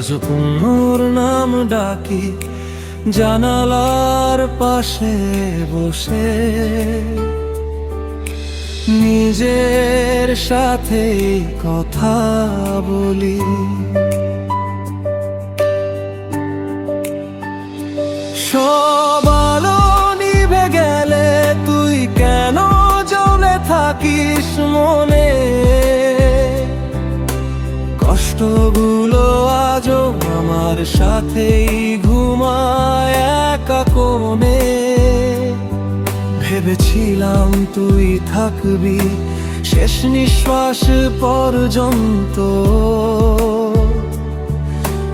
আজ পুনর নাম ডাকি জানালার পাশে বসে, নিজের সাথে কথা বলি। সব আলো নিভে গেলে তুই কেন জ্বলে থাকিস মনে? কষ্টগুলো আজও আমার সাথেই ঘুমায় একা কোণে। ভেবেছিলাম তুই থাকবি শেষ নিঃশ্বাস পর্যন্ত,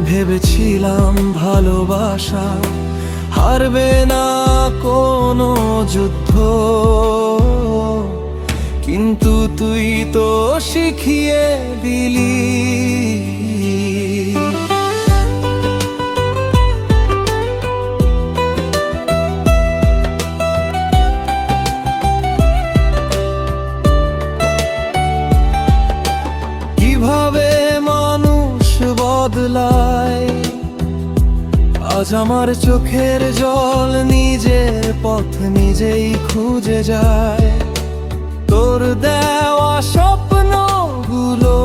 ভেবেছিলাম ভালোবাসা হারবে না কোনো যুদ্ধ, কিন্তু তুই তো শিখিয়ে দিলি। কিভাবে মানুষ বদলায়, আজ আমার চোখের জল নিজের পথ নিজেই খুঁজে যায়। তোর দেওয়া স্বপ্নগুলো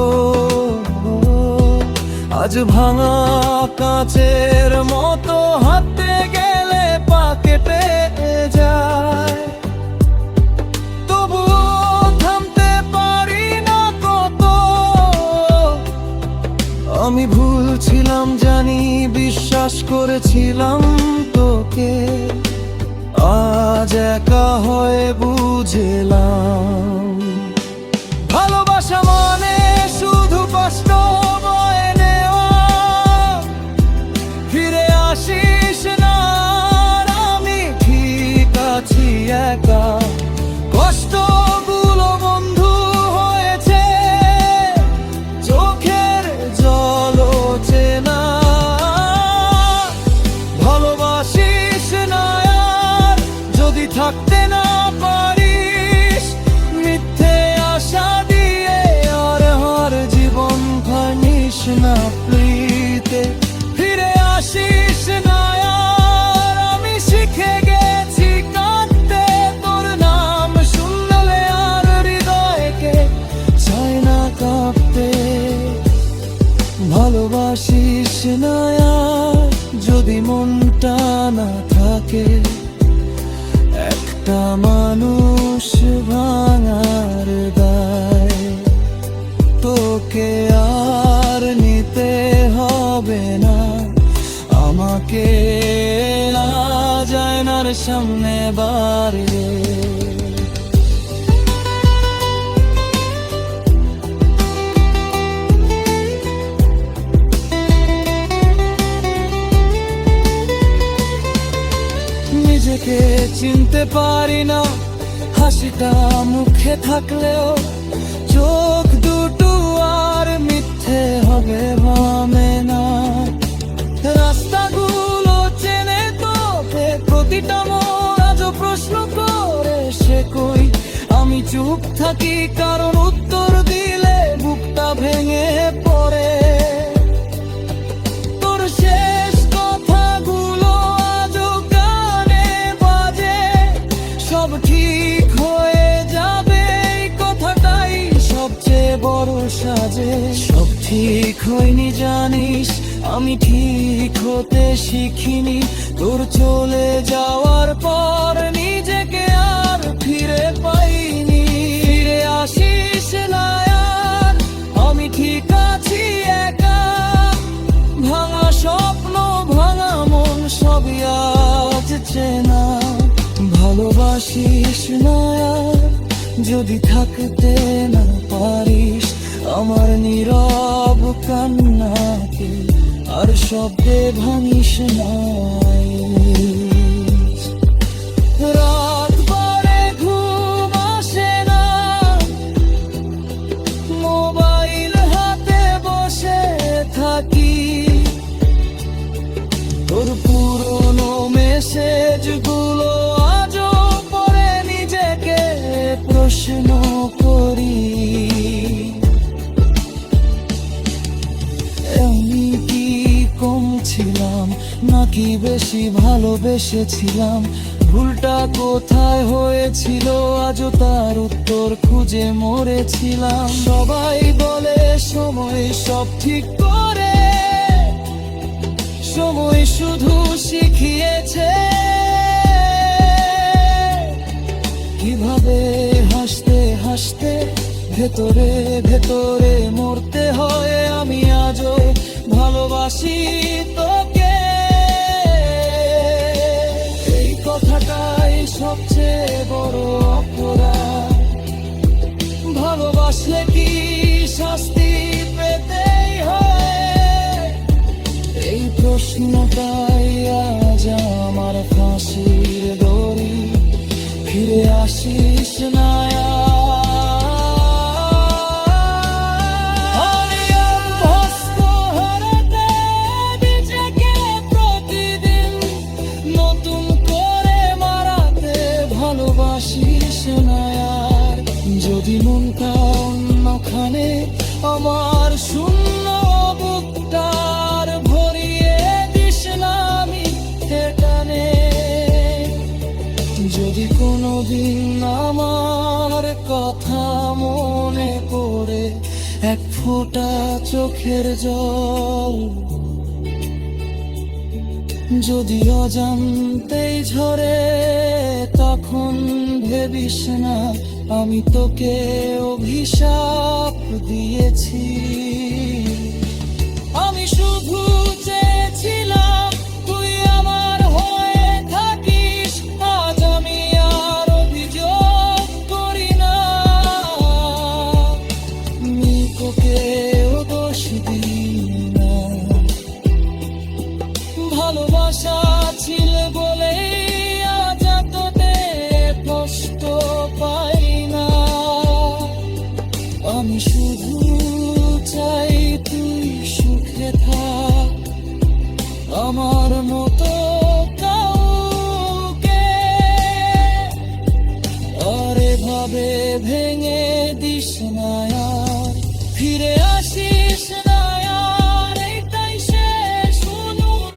আজ ভাঙা কাঁচের মতো হাতে গেলে পা কেটে যায়। তবুও থামতে পারি না কত, আমি ভুল ছিলাম জানি, বিশ্বাস করেছিলাম তোকে। আজ একা হয়ে বুঝলাম ভালোবাসা মানে শুধু কষ্ট বয়ে নেওয়া। ফিরে আসিস না, আর আমি ঠিক আছি একা। কষ্টগুলো বন্ধু হয়েছে চোখের জল চেনা। ভালোবাসিস না আর যদি থাকতে না পারিস, মিথ্যে আশা দিয়ে আর হার জীবন ভাঙিস না প্রীতে। ফিরে আসিস না আর আমি শিখে গেছি কাঁদতে, তোর নাম শুনলে আর হৃদয়কে চায় না কাঁপতে। ভালোবাসিস না আর যদি মনটা না থাকে, একটা মানুষ ভাঙার দায় তোকে আর নিতে হবে না। আমাকে আজ আয়নার সামনে বাড়িয়ে নিজেকে চিনতে পারি না। হাসিটা মুখে থাকলেও চোখ দুটো আর মিথ্যে হবে ভাবে না। রাস্তাগুলো চেনে তোকে, প্রতিটা মন আজও প্রশ্ন করে সে কই। আমি চুপ থাকি কারণ উত্তর দিলে বুকটা ভেঙে পড়ে। তোর শেষ কথাগুলো আজও কানে বাজে, সব ঠিক হয়ে যাবে এই কথাটাই সবচেয়ে বড় সাজে। সব ঠিক হয়নি জানিস, আমি ঠিক হতে শিখিনি। তোর চলে যাওয়ার পর নিজেকে আর ফিরে পাইনি। ফিরে আসিস না আর আমি ঠিক আছি একা। ভাঙা স্বপ্ন ভাঙা মন সবই আজ চেনা। ভালোবাসিস না আর যদি থাকতে না পারিস, আমার নীরব কান্নাকে আর শব্দে ভাঙিস না। রাত পরে ঘুম আসে না, মোবাইল হাতে বসে থাকি। তোর পুরনো মেসেজগুলো আজও পড়ে নিজেকে প্রশ্ন করি। আমি কি নাকি বেশি ভালোবেসেছিলাম, ভুলটা কোথায় হয়েছিল আজও তার উত্তর খুঁজে মরেছিলাম। সবাই বলে সময় সব ঠিক করে, সময় শুধু শিখিয়েছে কিভাবে হাসতে হাসতে ভেতরে ভেতরে মরতে হয়। আমি আজও ভালোবাসি তোকে, এই কথাটাই সবচেয়ে বড় অপরাধ। ভালোবাসলে কি শাস্তি পেতেই হয়? এই প্রশ্নটাই আজ আমার ফাঁসির দড়ি। ফিরে আসিস না যদি মনটা অন্যখানে আমার শূন্য বুকটার ভরিয়ে দিস না আমি টানে। যদি কোনোদিন আমার কথা মনে পড়ে এক ফোঁটা চোখের জল যদি অজান্তেই ঝরে, তখন ভেবিস না আমি তোকে অভিশাপ দিয়েছি। আমি শুধু চেয়েছিলাম তুই আমার হয়ে থাকিস, আজ আমি আর অভিযোগ করি না। আমি তোকেও দোষ দিই না, ভালোবাসা ছিল বলেই আজ এততে কষ্ট পাই না। আমি শুধু চাই তুই সুখে থাক, আমার মতো কাউকে আর এভাবে ভেঙে দিস না আর, ফিরে আসিস না আর, এটাই শেষ অনুরোধ।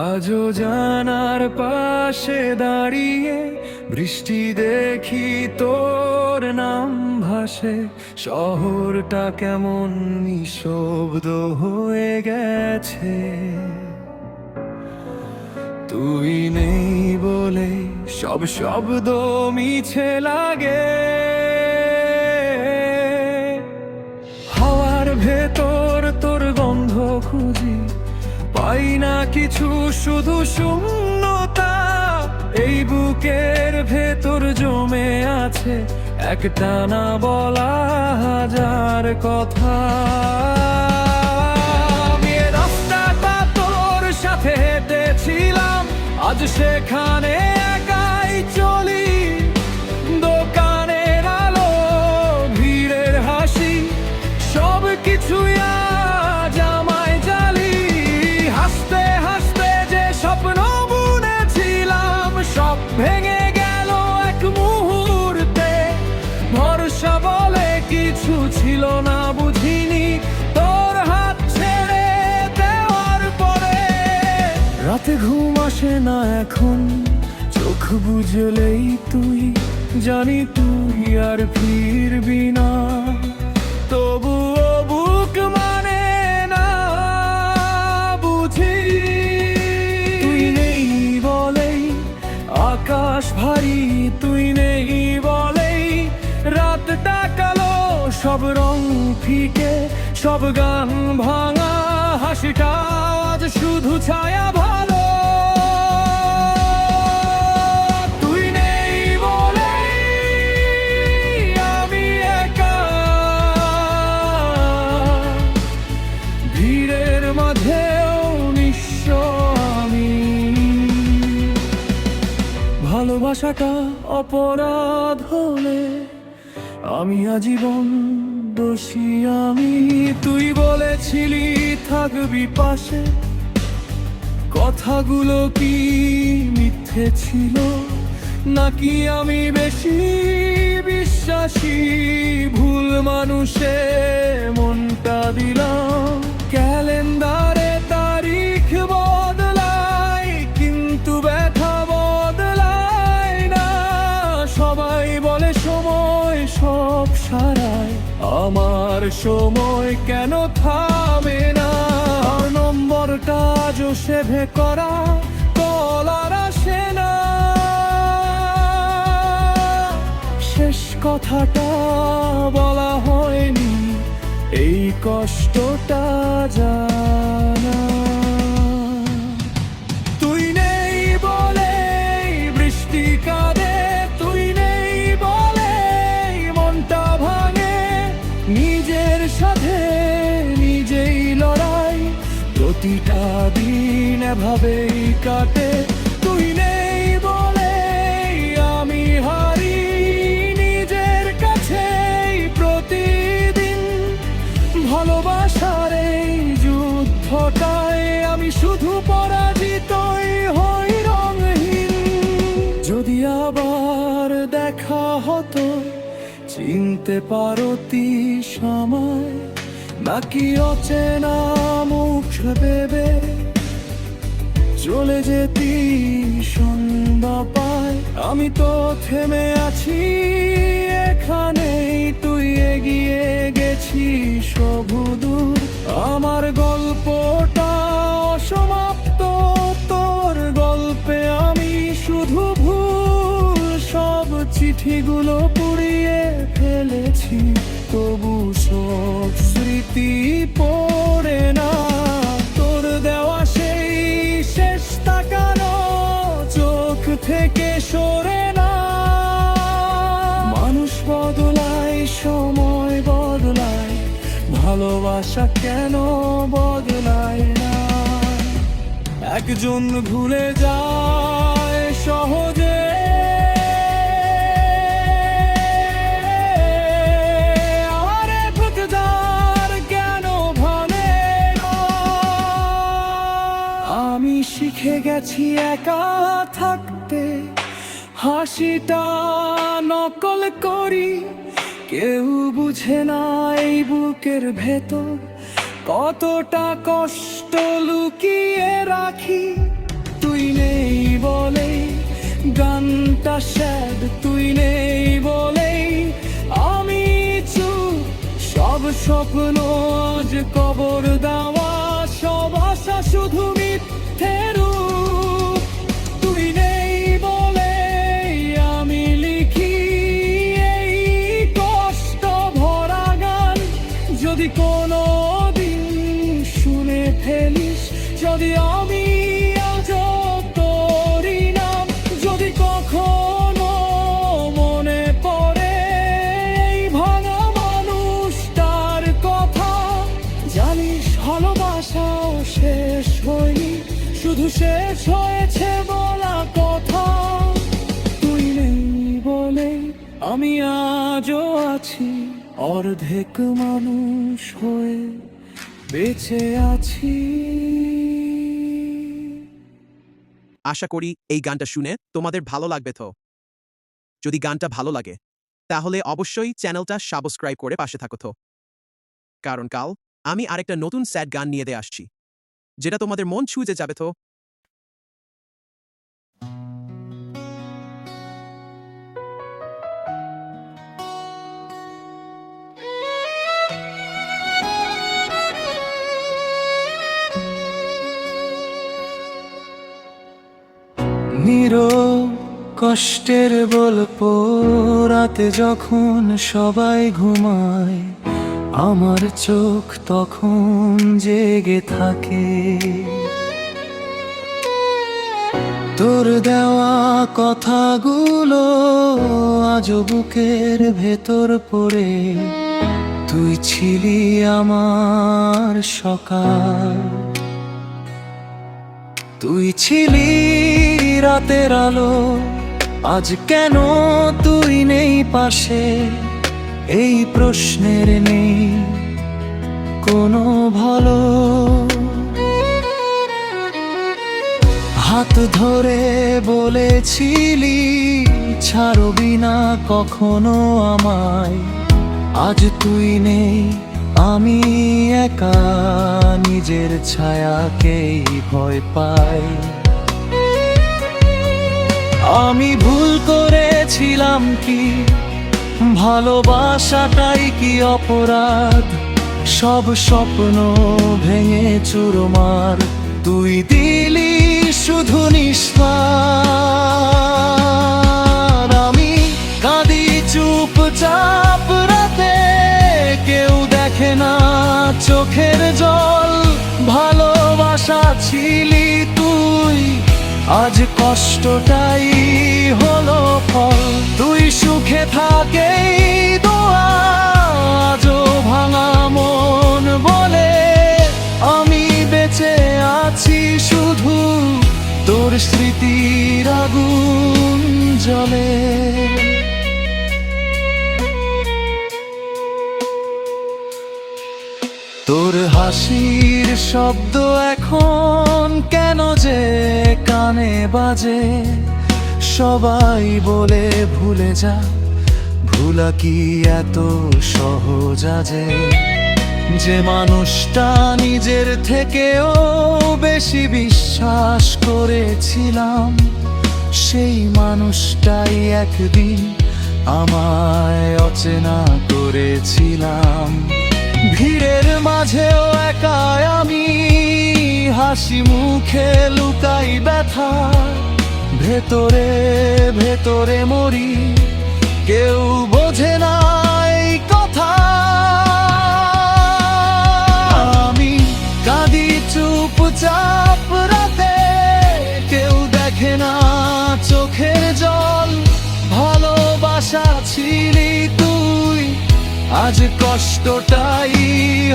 আজও জানার পাশে দাঁড়িয়ে বৃষ্টি দেখি তোর নাম ভাসে, শহরটা কেমন নিঃশব্দ হয়ে গেছে। তুই নেই বলে সব শব্দ মিছে লাগে, হাওয়ার ভেতর তোর গন্ধ খুঁজি, পাই না কিছু শুধু শূন্যতা। এই বুকের ভেতর জমে আছে একটা না বলা হাজার কথা। আমি রাস্তাটা তোর সাথে হেঁটেছিলাম, আজ সেখানে একাই চলি। দোকানের আলো, ভিড়ের হাসি, সব কিছুই আজ আমায় জালি। হাসতে হাসতে যে স্বপ্ন বুনেছিলাম সব ভেঙে গেল এক মুহূর্তে। ভরসা বলে কিছু ছিল না, বুঝিনি তোর হাত ছেড়ে দেওয়ার পরে। রাতে ঘুম আসে না এখন, চোখ বুঝলেই তুই, জানি তুই আর ফিরবি না। তবুও বুক মানে না, বুঝি তুই নেই বলেই আকাশ ভারী, তুই নেই বলেই রাতটা কালো। সব রং ফিকে, সব গান ভাঙা, হাসিটা আজ শুধু ছায়া ভালো। তুই নেই বলেই আমি একা, ভিড়ের মাঝেও নিঃস্ব আমি। ভালো ভালোবাসাটা অপরাধ হলে আমি আজীবন দোষী আমি। তুই বলেছিলি থাকবি পাশে, কথাগুলো কি মিথ্যে ছিল নাকি আমি বেশি বিশ্বাসী? ভুল মানুষে মনটা দিলাম, ক্যালেন্ডারে তারিখ বদলায় কিন্তু ব্যথা বদলায় না। সবাই বলে সময় সব সারায়, আমার সময় কেন থামে না? আর নম্বরটা আজও সেভে করা, কল আর আসে না। শেষ কথাটা বলা হয়নি, এই কষ্টটা জানা। তুই নেই বলে বৃষ্টি কাঁদে, তুই নেই বলে মনটা ভাঙে। নিজের সাথে নিজেই লড়াই, প্রতিটা দিন এভাবেই কাটে। তুই নেই বলে আমি হারি নিজের কাছেই প্রতিদিন। ভালোবাসার এই যুদ্ধটায় আমি শুধু পরাজিতই হই রঙহীন। যদি আবার দেখা হতো, চিনতে পারতি সময় নাকি অচেনা মুখ ভেবে চলে যেতি সন্ধ্যা পায়। আমি তো থেমে আছি এখানেই, তুই এগিয়ে গেছিস বহুদূর। আমার গল্পটা অসমাপ্ত, তোর গল্পে আমি শুধু ভুল। সব চিঠিগুলো পুড়িয়ে ফেলেছি, তবু সব স্মৃতি পড়ে না। তোর দেওয়া সেই শেষ তাকানো চোখ থেকে সরে না। মানুষ বদলায়, সময় বদলায়, ভালোবাসা কেন বদলায় না? একজন ভুলে যায় সহজে, শিখে গেছি একা থাকতে, হাসিটা নকল করি। কেউ বুঝে না এই বুকের ভেতর কতটা কষ্ট লুকিয়ে রাখি। তুই নেই বলে গানটা স্যাড, তুই নেই বলে আমি চুপ। সব স্বপ্ন আজ কবর দেওয়া, সব আশা শুধু মিথ্যে রূপ। তুই নেই বলে আমি লিখি এই কষ্ট ভরা গান। যদি কোনো দিন শুনে ফেলিস, যদি আমি আজও তোরই নাম, যদি কখনো মনে পড়ে এই ভাঙা মানুষটার কথা, জানিস ভালোবাসাও শেষ হয়নি, শুধু শেষ হয়েছে বলা কথা। তুই নেই বলে আমি আজও আছি, অর্ধেক মানুষ হয়ে বেঁচে আছি। আশা করি এই গানটা শুনে তোমাদের ভালো লাগবে। তো যদি গানটা ভালো লাগে তাহলে অবশ্যই চ্যানেলটা সাবস্ক্রাইব করে পাশে থাকো। তো কারণ কাল আমি আরেকটা নতুন স্যাড গান নিয়ে আসছি, যেটা তোমাদের মন ছুঁয়ে যাবে। তো নীরব কষ্টের গল্প, রাতে যখন সবাই ঘুমায়, আমার চোখ তখন জেগে থাকে। তোর দেওয়া কথাগুলো আজ বুকের ভেতর পড়ে। তুই ছিলি আমার সকাল, তুই ছিলি রাতের আলো, আজ কেন তুই নেই পাশে, এই প্রশ্নের নেই কোনো ভালো। হাত ধরে বলেছিলি ছাড়বি না কখনো আমায়, আজ তুই নেই, আমি একা নিজের ছায়াকেই ভয় পাই। আমি ভুল করেছিলাম কি, ভালোবাসাটাই কি অপরাধ? সব স্বপ্ন ভেঙে চুরমার তুই দিলি শুধু নিঃশ্বাস। আমি কাঁদি চুপচাপ রাতে, কেউ দেখে না চোখের জল। ভালোবাসা ছিলি তুই, আজ কষ্টটাই হলো ফল। তুই সুখে থাকেই দোয়া, আজও ভাঙা মন বলে আমি বেঁচে আছি শুধু তোর স্মৃতির আগুন জ্বলে। তোর হাসির শব্দ এখন কেন যে কানে বাজে, সবাই বলে ভুলে যা, ভুলা কি এত সহজ আজে? যে মানুষটা নিজের থেকেও বেশি বিশ্বাস করেছিলাম, সেই মানুষটাই একদিন আমায় অচেনা করেছিলাম। ভিড়ের মাঝেও একা আমি হাসি মুখে লুকাই ব্যথা, ভেতরে ভেতরে মরি, কেউ বোঝে না এই কথা। আমি কাঁদি চুপচাপ রাতে, কেউ দেখে না চোখের জল। ভালোবাসা ছিলি তুই, আজ কষ্টটাই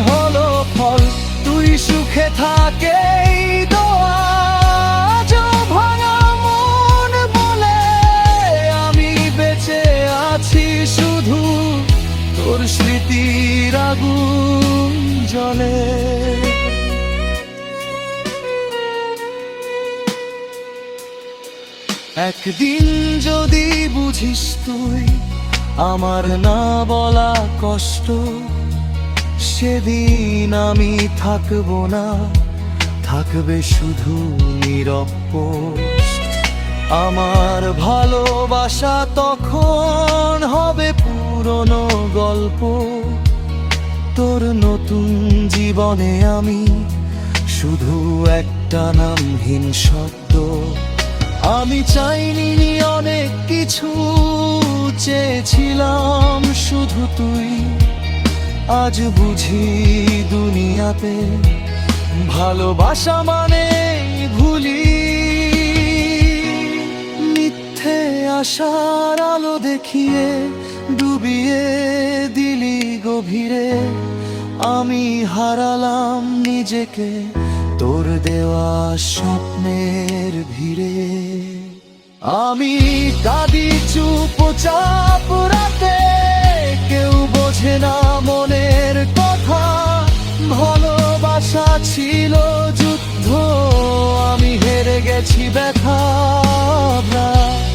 হলো ফল। তুই সুখে থাকেই দোয়া, আজও ভাঙা মন বলে আমি বেঁচে আছি শুধু তোর স্মৃতির আগুন জ্বলে। একদিন যদি বুঝিস তুই আমার না বলা কষ্ট, সেদিন আমি থাকবো না, থাকবে শুধু নীরব পোস্ট। আমার ভালোবাসা তখন হবে পুরনো গল্প, তোর নতুন জীবনে আমি শুধু একটা নামহীন শব্দ। আমি চাইনি অনেক কিছু, চেয়েছিলাম শুধু তুই। আজ বুঝি দুনিয়াতে ভালোবাসা মানে ভুলি। মিথ্যে আশার আলো দেখিয়ে ডুবিয়ে দিলি গভীরে, আমি হারালাম নিজেকে তোর দেওয়া স্বপ্নের ভিড়ে। আমি কাঁদি চুপচাপ রাতে, কেউ বোঝে না মনের কথা। ভালোবাসা ছিল যুদ্ধ, আমি হেরে গেছি ব্যথা।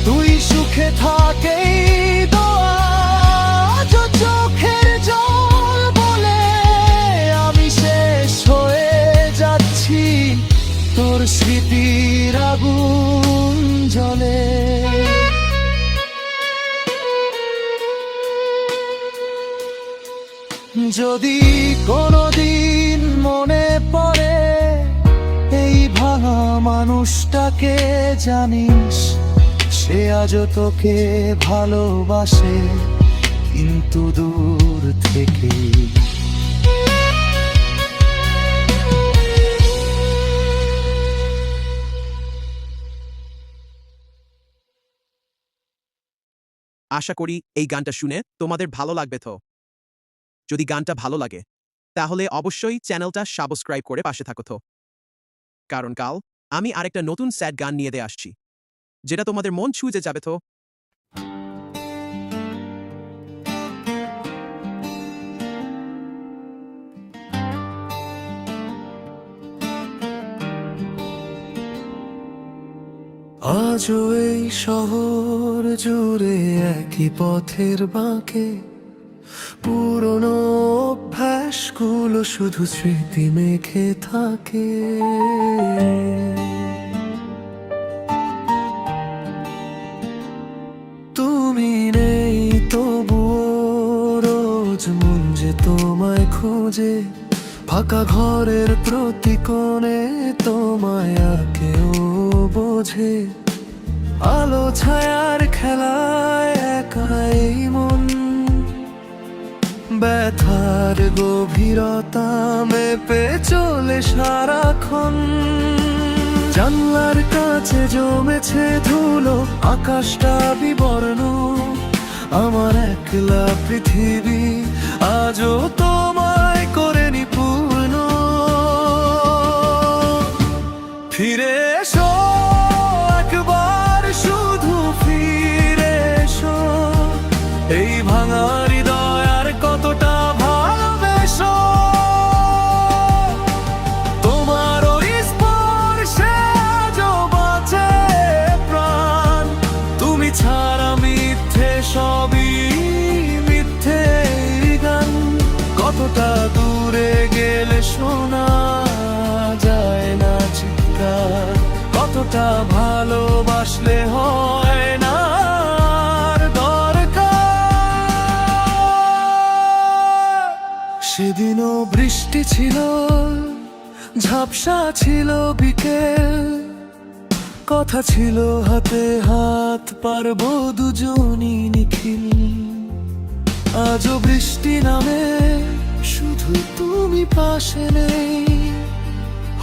তুই সুখে থাকেই দোয়া, আজও চোখের জল বলে আমি শেষ হয়ে যাচ্ছি তোর স্মৃতির আগুন জ্বলে। যদি কোনোদিন মনে পড়ে এই ভাঙা মানুষটাকে, জানিস সে আজও তোকে ভালোবাসে, কিন্তু দূর থেকে। আশা করি এই গানটা শুনে তোমাদের ভালো লাগবে। তো যদি গানটা ভালো লাগে তাহলে অবশ্যই চ্যানেলটা সাবস্ক্রাইব করে পাশে থাকো। তো কারণ কাল আমি আরেকটা নতুন স্যাড গান নিয়ে আসছি, যেটা তোমাদের মন ছুঁয়ে যাবে। তো আজও এই শহর জুড়ে একই পথের বাঁকে পুরনো অভ্যাসগুলো শুধু স্মৃতি মেখে থাকে। তুমি নেই তবুও রোজ মন যে তোমায় খোঁজে, ফাঁকা ঘরের প্রতি কোণে তোমায় আর কেউ বোঝে। আলো ছায়ার খেলায় একাই মন, ব্যথার গভীরতা মেপে চলে সারাক্ষণ। জানলার কাছে জমেছে ধুলো, আকাশটা বিবর্ণ, আমার একলা পৃথিবী আজও তোমায় করেনি পূর্ণ। ফিরে এসো একবার, শুধু ফিরে এসো, এই ভাঙা হৃদয় আর কতটা ভালোবেসো। তোমার ওই স্পর্শে আজও বাঁচে প্রাণ, তুমি ছাড়া মিথ্যে সবই মিথ্যে গান। কতটা দূরে গেলে শোনা যায় না চিৎকার, কতটা ভালোবাসলে হয় না আর দরকার। সেদিনও বৃষ্টি ছিল, ঝাপসা ছিল বিকেল, কথা ছিল হাতে হাত পারবো দুজনই নিখিল। আজও বৃষ্টি নামে, শুধু তুমি পাশে নেই,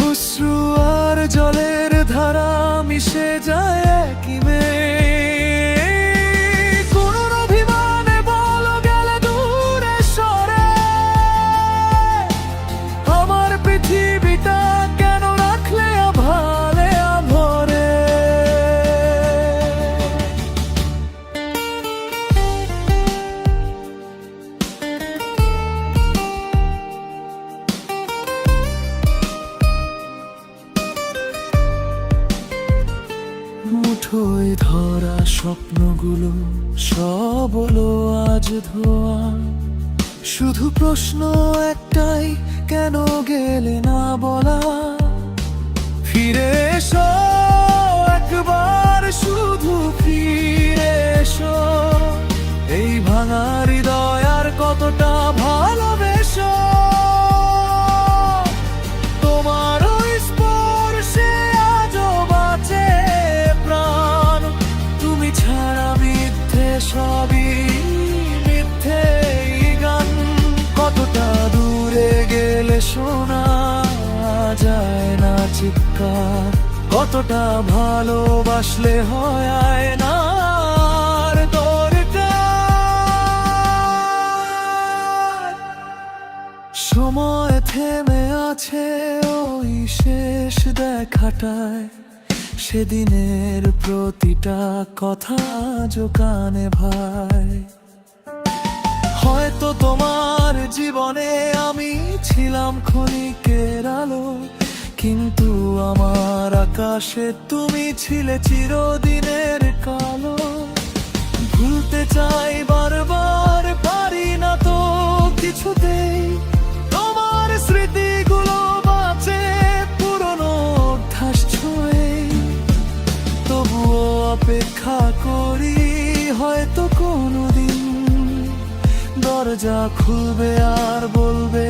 অশ্রু আর জলের ধারা মিশে যায় একই মেয়ে। কোন অভিমানে বলো গেলে দূরে সরে, আমার পৃথিবীটা কেন রাখলে আভালে আভরে। মুঠোয় ধরা স্বপ্নগুলো সব হলো আজ ধোয়া, শুধু প্রশ্ন একটাই, কেন গেলে না বলা। ফিরে এসো একবার, শুধু ফিরে এসো, এই ভাঙা হৃদয় আর কতটা ভালোবেসো। তোমার ওই স্পর্শে আজও বাঁচে প্রাণ, তুমি ছাড়া মিথ্যে সবই মিথ্যে গান। কতটা দূরে গেলে শোনা যায় না চিৎকার, কতটা ভালোবাসলে হয় না আর দরকার। সময় থেমে আছে ওই শেষ দেখাটায়, সেদিনের প্রতিটা কথা আজও কানে ভাই। হয়তো তোমার জীবনে আমি ছিলাম ক্ষণিকের আলো, কিন্তু আমার আকাশে তুমি ছিলে চিরদিনের কালো। ভুলতে চাই বারবার, পারি না তো কিছুতেই, তোমার স্মৃতিগুলো বাঁচে পুরনো অভ্যাস ছুঁয়ে। তবুও অপেক্ষা করি, হয়তো কোনোদিন দরজা খুলবে আর বলবে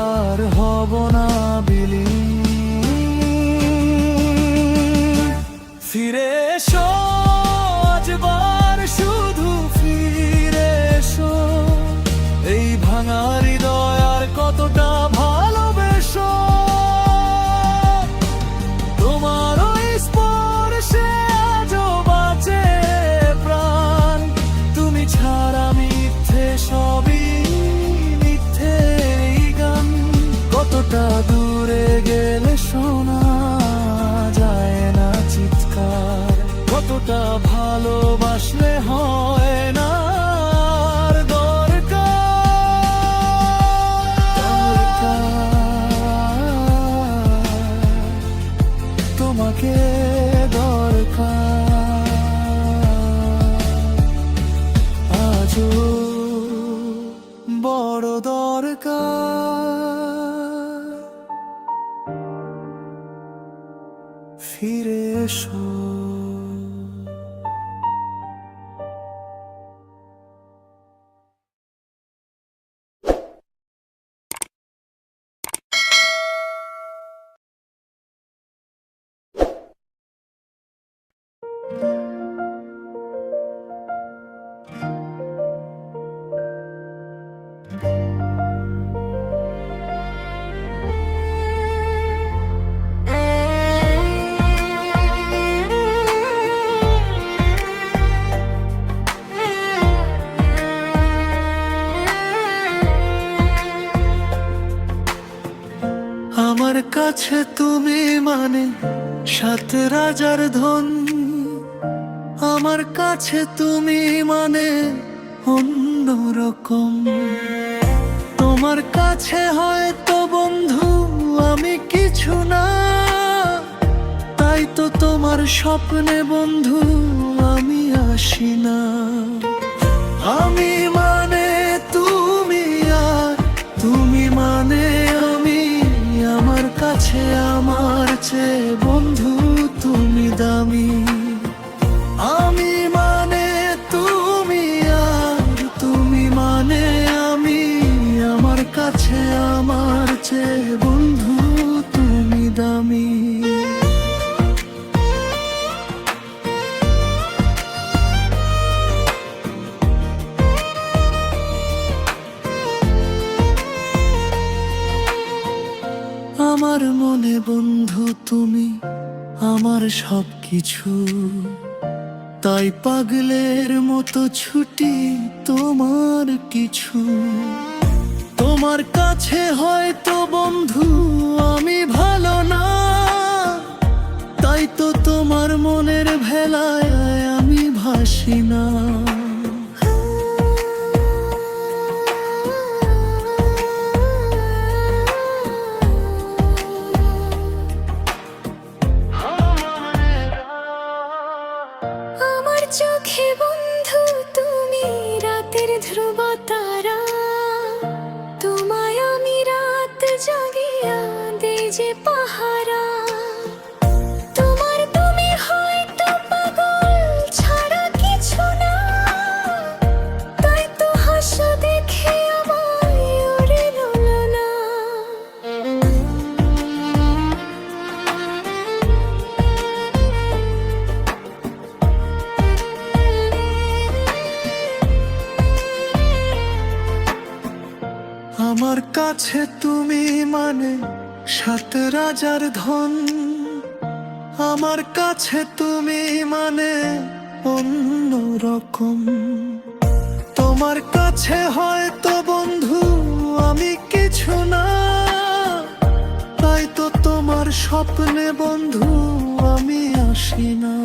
আর হব না বিলীন। ফিরে এসো আজবার, শুধু ফিরে এসো, এই ভাঙা হৃদয় আর কতটা ভালোবেসো। তোমার ওই স্পর্শে আজও বাঁচে প্রাণ, তুমি ছাড়া মিথ্যে সবই মিথ্যে গান। কতটা দূরে গেলে শোনা যায় না চিৎকার, কতটা ভালোবাসলে হয় না আর দরকার। তোমাকে দরকার। ফিরে এসো। আমার কাছে তুমি মানে 7 রাজার ধন, আমার কাছে তুমি মানে অন্যরকম। তোমার কাছে হয়তো বন্ধু আমি কিছু না, তাই তো তোমার স্বপ্নে বন্ধু আমি আসি না। আমি মানে তুমি আর তুমি মানে আমি, আমার কাছে আমার চেয়ে বন্ধু তুমি দামি। আমি মানে তুমি আর তুমি মানে আমি, আমার কাছে আমার চেয়ে বন্ধু তুমি দামি। আমার মনে বন্ধু তুমি আমার সব কিছু, তাই পাগলের মতো ছুটি তোমার কিছু। তোমার কাছে হয়তো বন্ধু আমি ভালো না, তাই তো তোমার মনের ভেলায় আমি ভাসি না। চোখে বন্ধু তুমি রাতের ধ্রুব তারা, তোমায় আমি রাত জাগিয়া দেই যে পাহারা। তোমার তুমি হয়তো পাগল ছাড়া কিছু না, তাই তো হাসা দেখে আমায় ওরে না। আমার কাছে তুমি মানে 7 রাজার ধন, আমার কাছে তুমি মানে অন্যরকম। তোমার কাছে হয়তো বন্ধু আমি কিছু না, তাই তো তোমার স্বপ্নে বন্ধু আমি আসি না।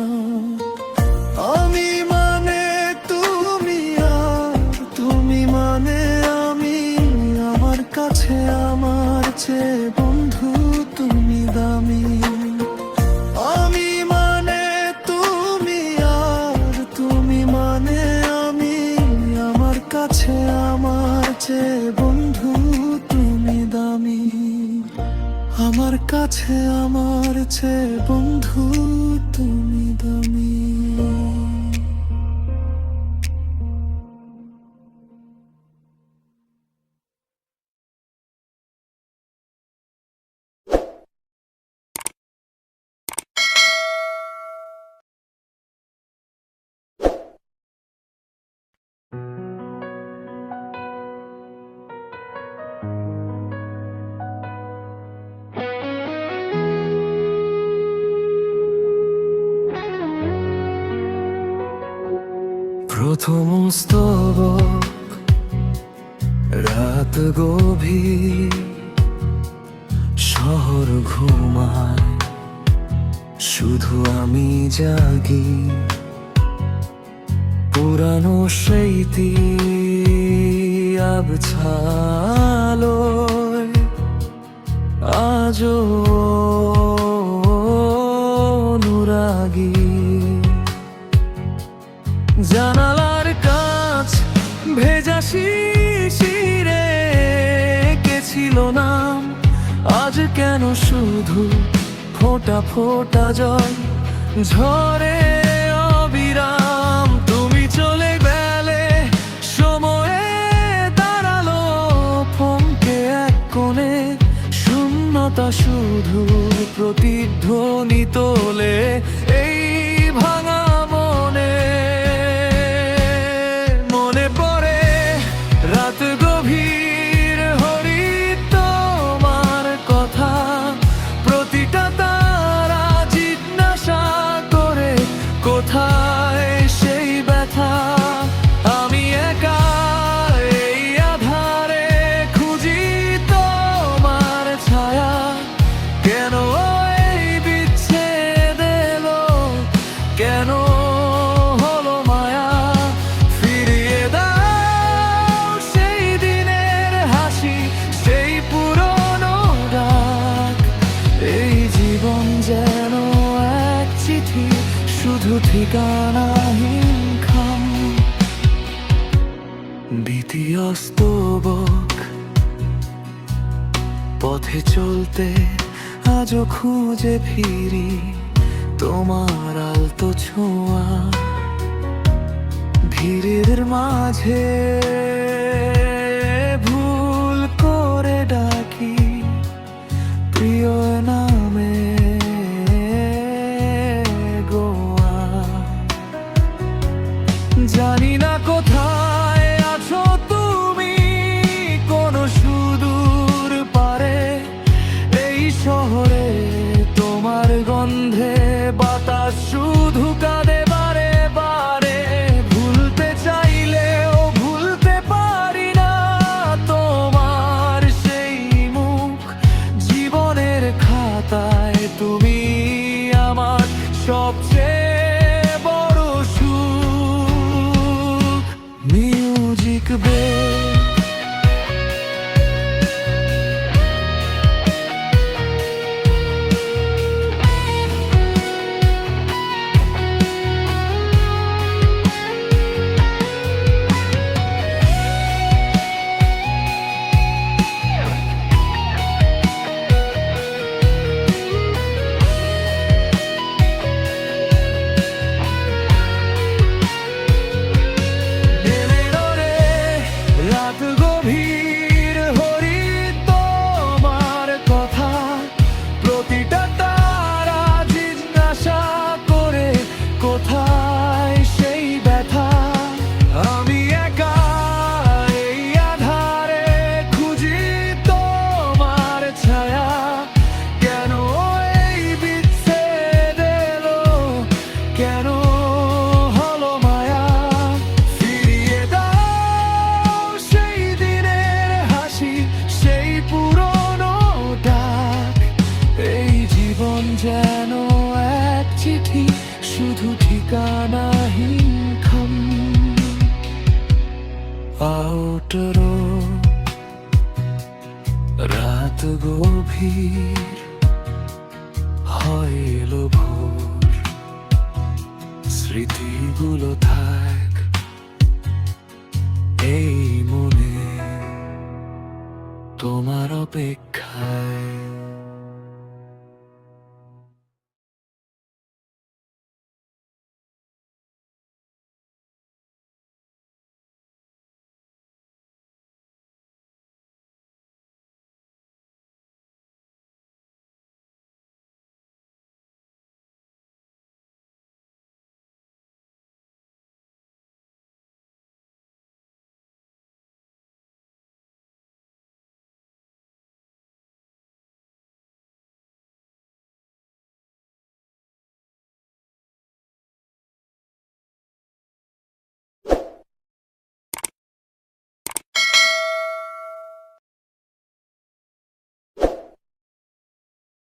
আমি মানে তুমি আর তুমি মানে আমি, আমার কাছে আমার চেয়ে বন্ধু তুমি দামি। আমি মানে তুমি আর তুমি মানে আমি, আমার কাছে আমার চেয়ে বন্ধু তুমি দামি। আমার কাছে আমার চেয়ে বন্ধু তুমি দামি। প্রথম স্তবক রাত গভীর, শহর ঘুমায় শুধু আমি জাগি। পুরানো স্মৃতি আবছালোয় আজও অনুরাগী। জানালার কাছ ভেজা শিশিরে কে ছিল নাম, আজ কেন শুধু ফোঁটা ফোঁটা জল ঝরে অবিরাম। তুমি চলে গেলে সময়ে দাঁড়ালো থমকে এক কোণে, শূন্যতা শুধু প্রতিধ্বনি তোলে এই ভাঙা মনে। মনে পড়ে রাত গভীর হরিত তোমার কথা, প্রতিটা তারা জিজ্ঞাসা করে কোথায় সেই ব্যথা। আমি একা এই আধারে খুঁজি তোমার ছায়া, কেন এই বিচ্ছেদ এলো, কেন হলো মায়া। ফিরিয়ে দাও সেই দিনের হাসি, সেই পুরনো ডাক। এই জীবন যেন এক চিঠি, শুধু ঠিকানাহীন খাম। ভীতি অস্তবক পথে চলতে আজও খুঁজে ফিরি তোমার আলতো ছোঁয়া। ভিড়ের মাঝে ভুল করে ডাকি প্রিয় নামে গোয়া। জানি না কোথায় আছো তুমি, কোন সুদূর পারে এই শহরে তোমার গন্ধে বাতাস শুধু কাঁদে বারে বারে। ভুলতে চাইলেও ভুলতে পারি না তোমার সেই মুখ, জীবনের খাতায় তুমি আমার সবচেয়ে বড় সুখ। মিউজিক বে রাত গভীর হরিত তোমার কথা, প্রতিটা তারা জিজ্ঞাসা করে কোথায় সেই ব্যথা। আমি একা এই আধারে খুঁজি তোমার ছায়া, কেন এই বিচ্ছেদ এলো, কেন হলো মায়া। ফিরিয়ে দাও সেই দিনের হাসি, সেই পুরনো ডাক। এই জীবন যেন এক চিঠি, শুধু ঠিকানাহীন খাম। আউটরো রাত গভীর হইল ভোর, স্মৃতিগুলো থাক এই মনে তোমার অপেক্ষায়।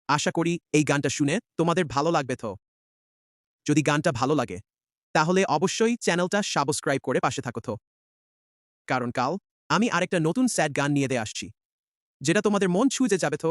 আশা করি এই গানটা শুনে তোমাদের ভালো লাগবে। তো যদি গানটা ভালো লাগে তাহলে অবশ্যই চ্যানেলটা সাবস্ক্রাইব করে পাশে থাকো। তো কারণ কাল আমি আরেকটা নতুন স্যাড গান নিয়ে আসছি, যেটা তোমাদের মন ছুঁয়ে যাবে। তো